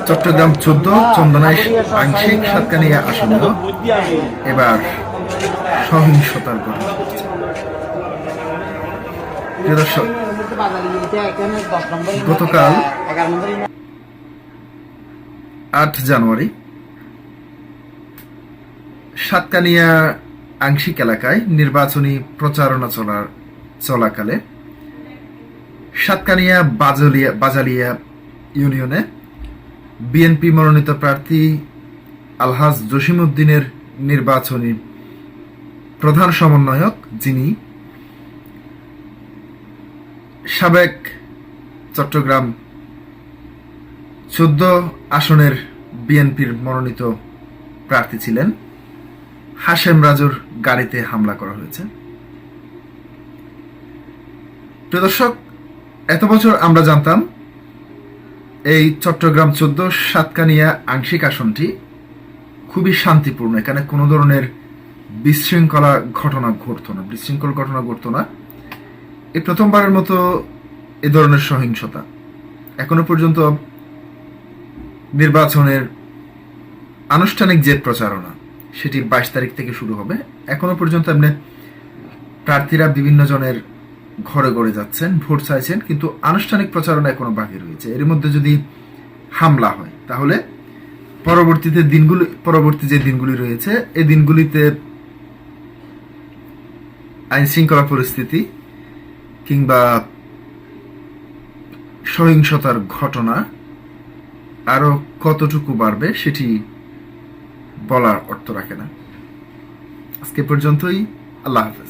চট্টগ্রাম 14 চন্দনাইশ আংশিক সাতকানিয়া আসনেও এবার সহিংসতার ঘটনা ঘটছে। প্রিয় দর্শক, গতকাল 8 জানুয়ারি সাতকানিয়া আংশিক এলাকায় নির্বাচনী প্রচারণা চলাকালে সাতকানিয়া বাজালিয়া ইউনিয়নে বিএনপি মনোনীত প্রার্থী আলহাজ জসিমউদ্দিনের নির্বাচনী প্রধান সমন্বয়ক, যিনি সাবেক চট্টগ্রাম 14 আসনের বিএনপির মনোনীত প্রার্থী ছিলেন, হাশেম রাজুর গাড়িতে হামলা করা হয়েছে। প্রিয় দর্শক, এত বছর আমরা জানতাম এই চট্টগ্রাম 14 সাতকানিয়া আংশিক আসনটি খুবই শান্তিপূর্ণ, এখানে কোনো ধরনের বিশৃঙ্খল ঘটনা ঘটতো না। এই প্রথমবারের মতো এ ধরনের সহিংসতা। এখনো পর্যন্ত নির্বাচনের আনুষ্ঠানিক যে প্রচারণা সেটি 22 তারিখ থেকে শুরু হবে। এখনো পর্যন্ত এমনি প্রার্থীরা বিভিন্ন জনের ঘরে ঘরে যাচ্ছেন, ভোট চাইছেন, কিন্তু আনুষ্ঠানিক প্রচারণা এখনো বাকি রয়েছে। এর মধ্যে যদি হামলা হয় তাহলে পরবর্তী যে দিনগুলি রয়েছে এই দিনগুলিতে আইন শৃঙ্খলা পরিস্থিতি কিংবা সহিংসতার ঘটনা আরো কতটুকু বাড়বে সেটি বলার অর্থ রাখে না। আজকে পর্যন্তই। আল্লাহ হাফেজ।